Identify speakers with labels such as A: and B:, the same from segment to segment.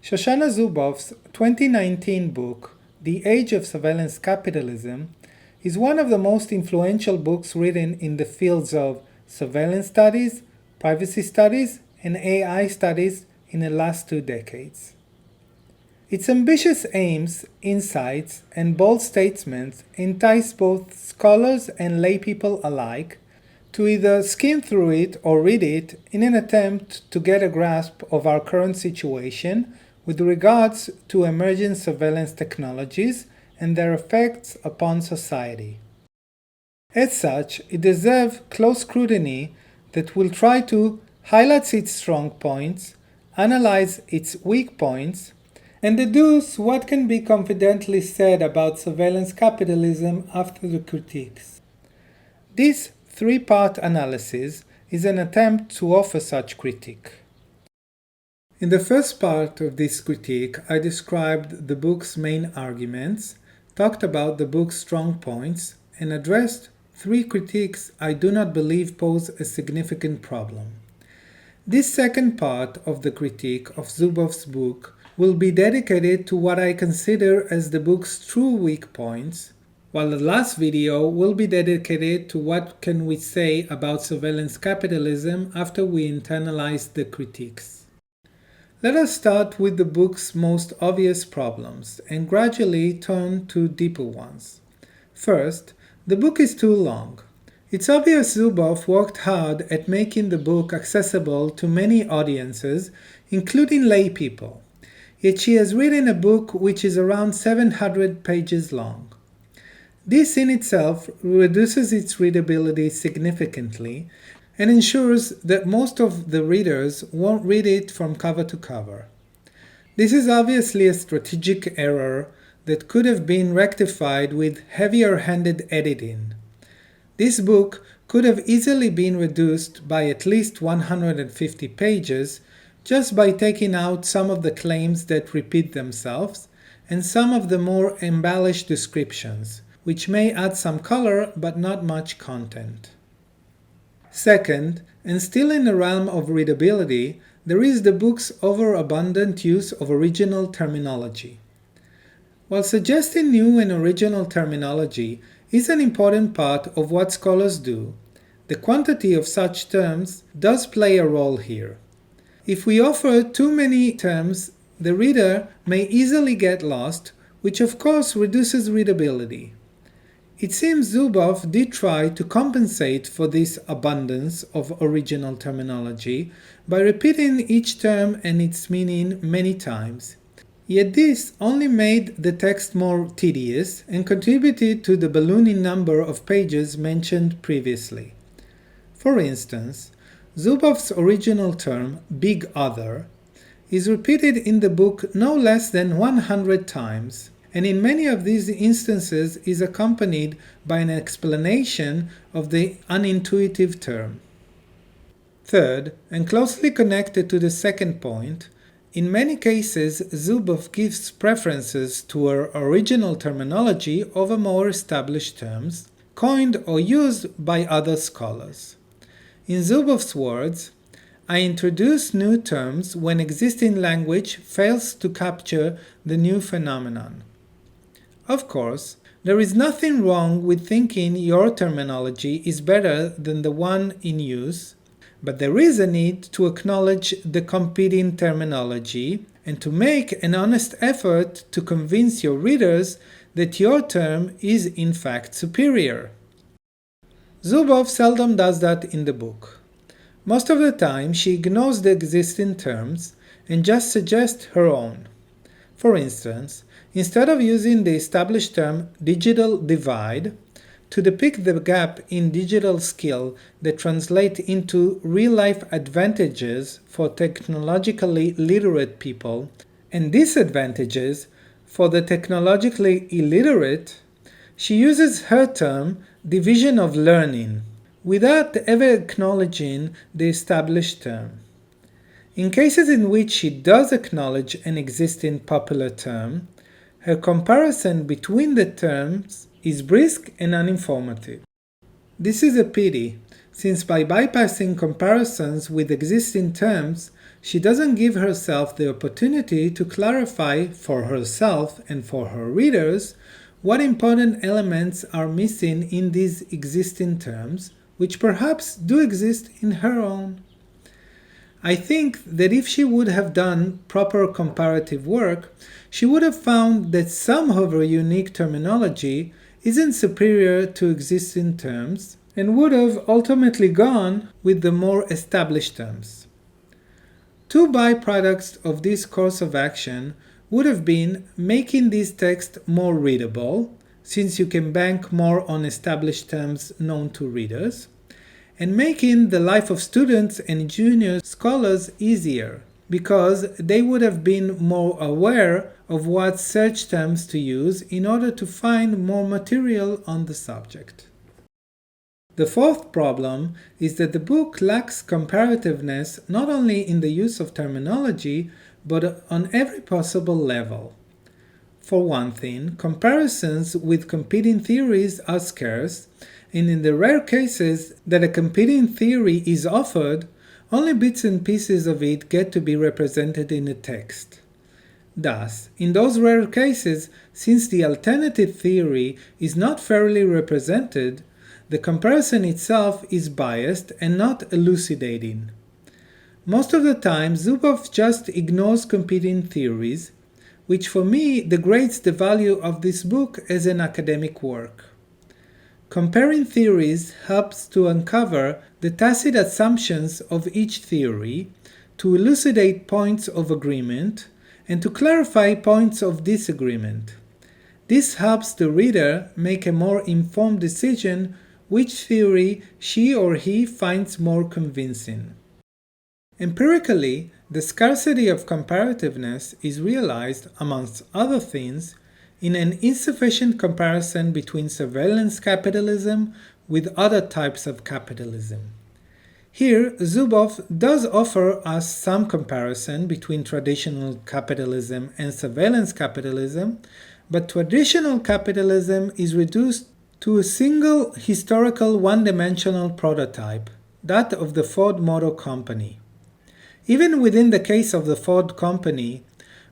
A: Shoshana Zuboff's 2019 book, The Age of Surveillance Capitalism, is one of the most influential books written in the fields of surveillance studies, privacy studies, and AI studies in the last 2 decades. Its ambitious aims, insights, and bold statements entice both scholars and laypeople alike to either skim through it or read it in an attempt to get a grasp of our current situation with regards to emerging surveillance technologies and their effects upon society. As such, it deserves close scrutiny that will try to highlight its strong points, analyze its weak points, and deduce what can be confidently said about surveillance capitalism after the critiques. This 3-part analysis is an attempt to offer such critique. In the first part of this critique, I described the book's main arguments, talked about the book's strong points, and addressed 3 critiques I do not believe pose a significant problem. This second part of the critique of Zuboff's book will be dedicated to what I consider as the book's true weak points, while the last video will be dedicated to what can we say about surveillance capitalism after we internalize the critiques. Let us start with the book's most obvious problems and gradually turn to deeper ones. First, the book is too long. It's obvious Zuboff worked hard at making the book accessible to many audiences, including lay people. Yet she has written a book which is around 700 pages long. This in itself reduces its readability significantly and ensures that most of the readers won't read it from cover to cover. This is obviously a strategic error that could have been rectified with heavier-handed editing. This book could have easily been reduced by at least 150 pages just by taking out some of the claims that repeat themselves and some of the more embellished descriptions, which may add some color but not much content. Second, and still in the realm of readability, there is the book's overabundant use of original terminology. While suggesting new and original terminology is an important part of what scholars do, the quantity of such terms does play a role here. If we offer too many terms, the reader may easily get lost, which of course reduces readability. It seems Zuboff did try to compensate for this abundance of original terminology by repeating each term and its meaning many times. Yet this only made the text more tedious and contributed to the ballooning number of pages mentioned previously. For instance, Zuboff's original term, big other, is repeated in the book no less than 100 times. And in many of these instances is accompanied by an explanation of the unintuitive term. Third, and closely connected to the second point, in many cases Zuboff gives preferences to her original terminology over more established terms, coined or used by other scholars. In Zuboff's words, I introduce new terms when existing language fails to capture the new phenomenon. Of course, there is nothing wrong with thinking your terminology is better than the one in use, but there is a need to acknowledge the competing terminology and to make an honest effort to convince your readers that your term is in fact superior. Zuboff seldom does that in the book. Most of the time she ignores the existing terms and just suggests her own. For instance, instead of using the established term digital divide to depict the gap in digital skill that translate into real-life advantages for technologically literate people and disadvantages for the technologically illiterate, she uses her term division of learning without ever acknowledging the established term. In cases in which she does acknowledge an existing popular term, Her comparison between the terms is brisk and uninformative. This is a pity, since by bypassing comparisons with existing terms, she doesn't give herself the opportunity to clarify for herself and for her readers what important elements are missing in these existing terms, which perhaps do exist in her own. I think that if she would have done proper comparative work, she would have found that some of her unique terminology isn't superior to existing terms and would have ultimately gone with the more established terms. Two byproducts of this course of action would have been making this text more readable, since you can bank more on established terms known to readers, and making the life of students and junior scholars easier, because they would have been more aware of what search terms to use in order to find more material on the subject. The fourth problem is that the book lacks comparativeness not only in the use of terminology, but on every possible level. For one thing, comparisons with competing theories are scarce, and in the rare cases that a competing theory is offered, only bits and pieces of it get to be represented in a text. Thus, in those rare cases, since the alternative theory is not fairly represented, the comparison itself is biased and not elucidating. Most of the time, Zuboff just ignores competing theories, which for me degrades the value of this book as an academic work. Comparing theories helps to uncover the tacit assumptions of each theory, to elucidate points of agreement, and to clarify points of disagreement. This helps the reader make a more informed decision which theory she or he finds more convincing. Empirically, the scarcity of comparativeness is realized, amongst other things, in an insufficient comparison between surveillance capitalism with other types of capitalism. Here, Zuboff does offer us some comparison between traditional capitalism and surveillance capitalism, but traditional capitalism is reduced to a single historical one-dimensional prototype, that of the Ford Motor Company. Even within the case of the Ford Company,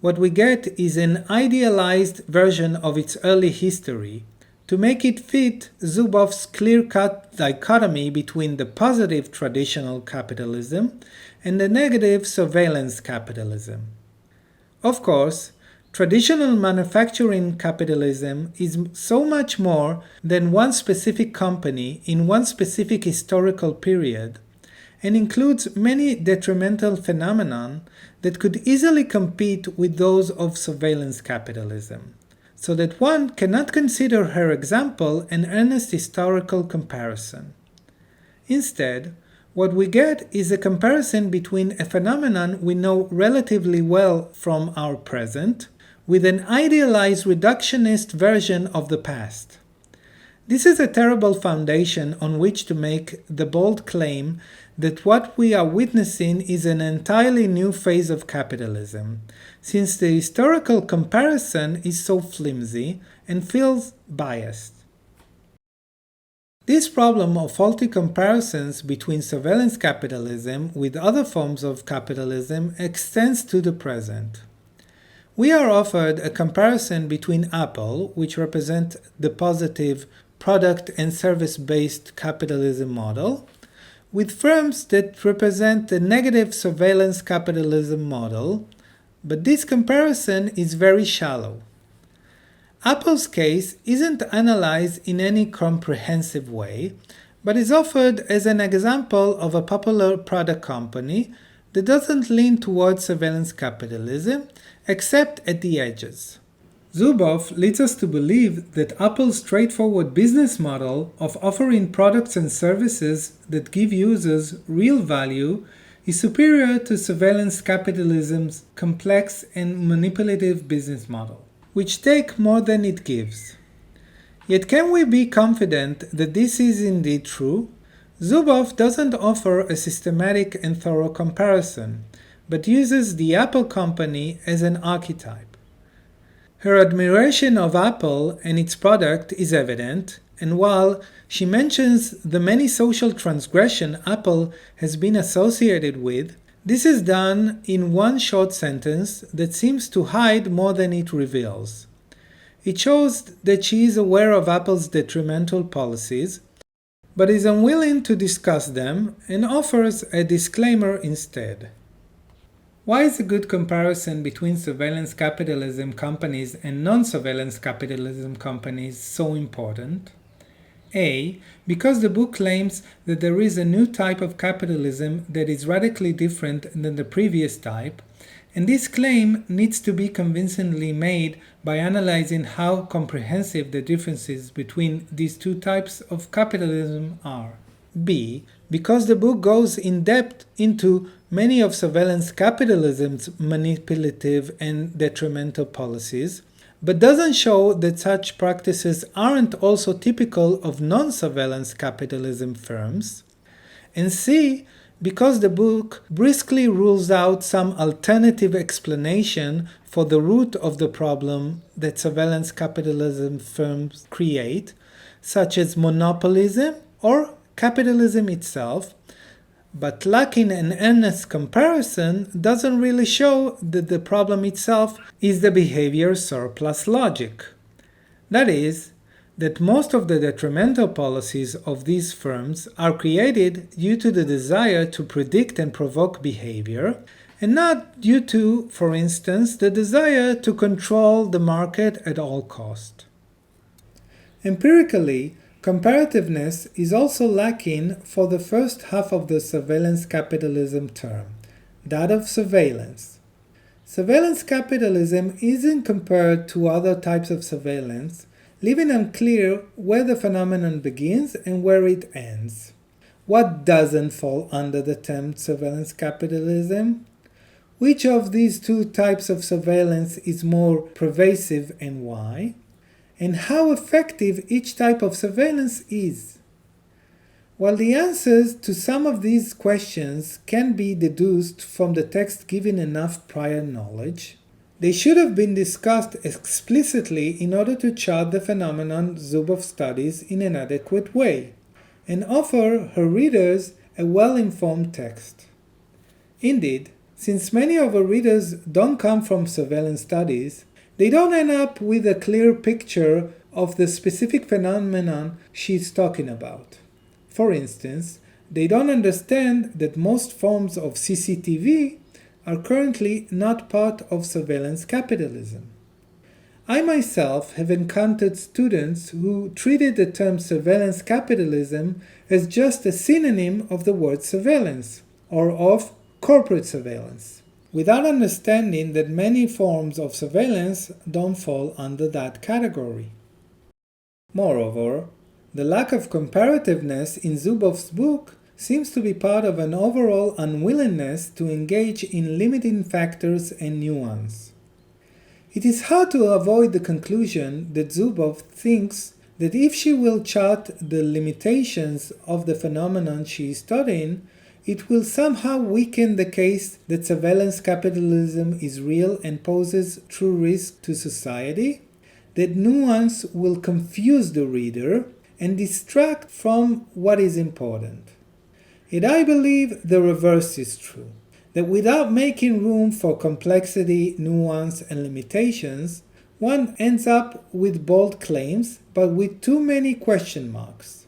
A: what we get is an idealized version of its early history, to make it fit Zuboff's clear-cut dichotomy between the positive traditional capitalism and the negative surveillance capitalism. Of course, traditional manufacturing capitalism is so much more than one specific company in one specific historical period, and includes many detrimental phenomena that could easily compete with those of surveillance capitalism, so that one cannot consider her example an earnest historical comparison. Instead, what we get is a comparison between a phenomenon we know relatively well from our present, with an idealized reductionist version of the past. This is a terrible foundation on which to make the bold claim that what we are witnessing is an entirely new phase of capitalism, since the historical comparison is so flimsy and feels biased. This problem of faulty comparisons between surveillance capitalism with other forms of capitalism extends to the present. We are offered a comparison between Apple, which represents the positive product and service-based capitalism model, with firms that represent the negative surveillance capitalism model, but this comparison is very shallow. Apple's case isn't analyzed in any comprehensive way, but is offered as an example of a popular product company that doesn't lean towards surveillance capitalism, except at the edges. Zuboff leads us to believe that Apple's straightforward business model of offering products and services that give users real value is superior to surveillance capitalism's complex and manipulative business model, which take more than it gives. Yet can we be confident that this is indeed true? Zuboff doesn't offer a systematic and thorough comparison, but uses the Apple company as an archetype. Her admiration of Apple and its product is evident, and while she mentions the many social transgressions Apple has been associated with, this is done in one short sentence that seems to hide more than it reveals. It shows that she is aware of Apple's detrimental policies, but is unwilling to discuss them and offers a disclaimer instead. Why is a good comparison between surveillance capitalism companies and non-surveillance capitalism companies so important? A. Because the book claims that there is a new type of capitalism that is radically different than the previous type, and this claim needs to be convincingly made by analyzing how comprehensive the differences between these two types of capitalism are. B. Because the book goes in depth into many of surveillance capitalism's manipulative and detrimental policies, but doesn't show that such practices aren't also typical of non-surveillance capitalism firms. And C. Because the book briskly rules out some alternative explanation for the root of the problem that surveillance capitalism firms create, such as monopolism or capitalism itself, but lacking an earnest comparison doesn't really show that the problem itself is the behavior surplus logic. That is, that most of the detrimental policies of these firms are created due to the desire to predict and provoke behavior, and not due to, for instance, the desire to control the market at all cost. Empirically, comparativeness is also lacking for the first half of the surveillance capitalism term, that of surveillance. Surveillance capitalism isn't compared to other types of surveillance, leaving unclear where the phenomenon begins and where it ends. What doesn't fall under the term surveillance capitalism? Which of these two types of surveillance is more pervasive and why? And how effective each type of surveillance is? While the answers to some of these questions can be deduced from the text given enough prior knowledge, they should have been discussed explicitly in order to chart the phenomenon Zuboff studies in an adequate way, and offer her readers a well-informed text. Indeed, since many of her readers don't come from surveillance studies, they don't end up with a clear picture of the specific phenomenon she's talking about. For instance, they don't understand that most forms of CCTV are currently not part of surveillance capitalism. I myself have encountered students who treated the term surveillance capitalism as just a synonym of the word surveillance, or of corporate surveillance, without understanding that many forms of surveillance don't fall under that category. Moreover, the lack of comparativeness in Zuboff's book seems to be part of an overall unwillingness to engage in limiting factors and nuance. It is hard to avoid the conclusion that Zuboff thinks that if she will chart the limitations of the phenomenon she is studying, it will somehow weaken the case that surveillance capitalism is real and poses true risk to society, that nuance will confuse the reader and distract from what is important. Yet I believe the reverse is true, that without making room for complexity, nuance, and limitations, one ends up with bold claims, but with too many question marks.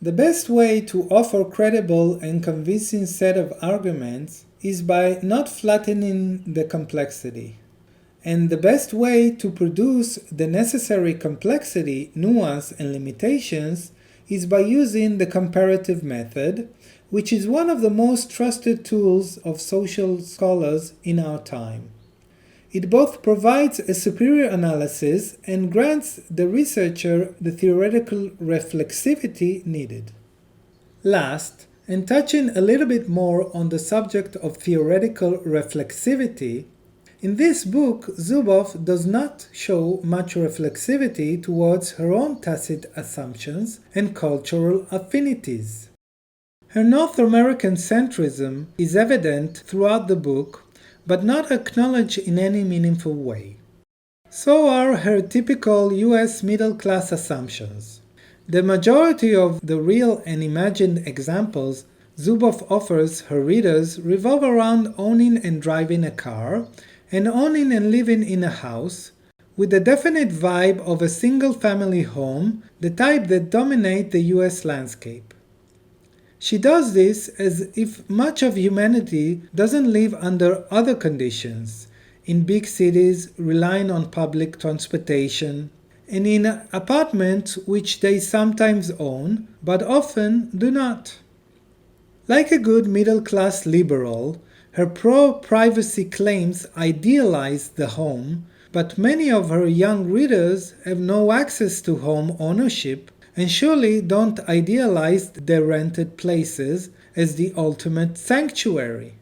A: The best way to offer credible and convincing set of arguments is by not flattening the complexity. And the best way to produce the necessary complexity, nuance, and limitations is by using the comparative method, which is one of the most trusted tools of social scholars in our time. It both provides a superior analysis and grants the researcher the theoretical reflexivity needed. Last, and touching a little bit more on the subject of theoretical reflexivity, in this book, Zuboff does not show much reflexivity towards her own tacit assumptions and cultural affinities. Her North American centrism is evident throughout the book, but not acknowledged in any meaningful way. So are her typical US middle-class assumptions. The majority of the real and imagined examples Zuboff offers her readers revolve around owning and driving a car, and owning and living in a house, with a definite vibe of a single-family home, the type that dominate the US landscape. She does this as if much of humanity doesn't live under other conditions, in big cities relying on public transportation, and in apartments which they sometimes own, but often do not. Like a good middle-class liberal, her pro-privacy claims idealize the home, but many of her young readers have no access to home ownership and surely don't idealize their rented places as the ultimate sanctuary.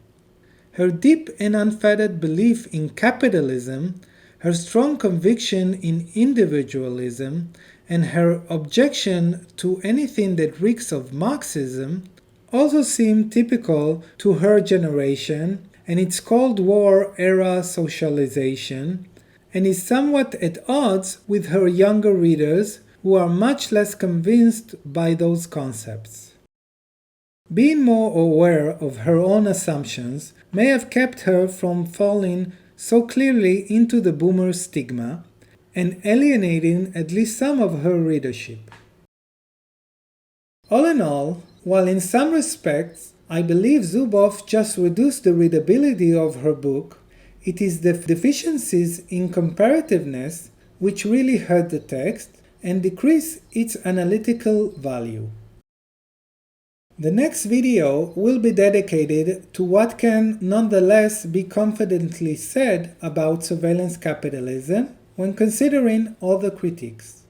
A: Her deep and unfettered belief in capitalism, her strong conviction in individualism, and her objection to anything that reeks of Marxism also seem typical to her generation and its Cold War era socialization, and is somewhat at odds with her younger readers who are much less convinced by those concepts. Being more aware of her own assumptions may have kept her from falling so clearly into the boomer stigma and alienating at least some of her readership. All in all, while in some respects I believe Zuboff just reduced the readability of her book, it is the deficiencies in comparativeness which really hurt the text and decrease its analytical value. The next video will be dedicated to what can nonetheless be confidently said about surveillance capitalism when considering all the critiques.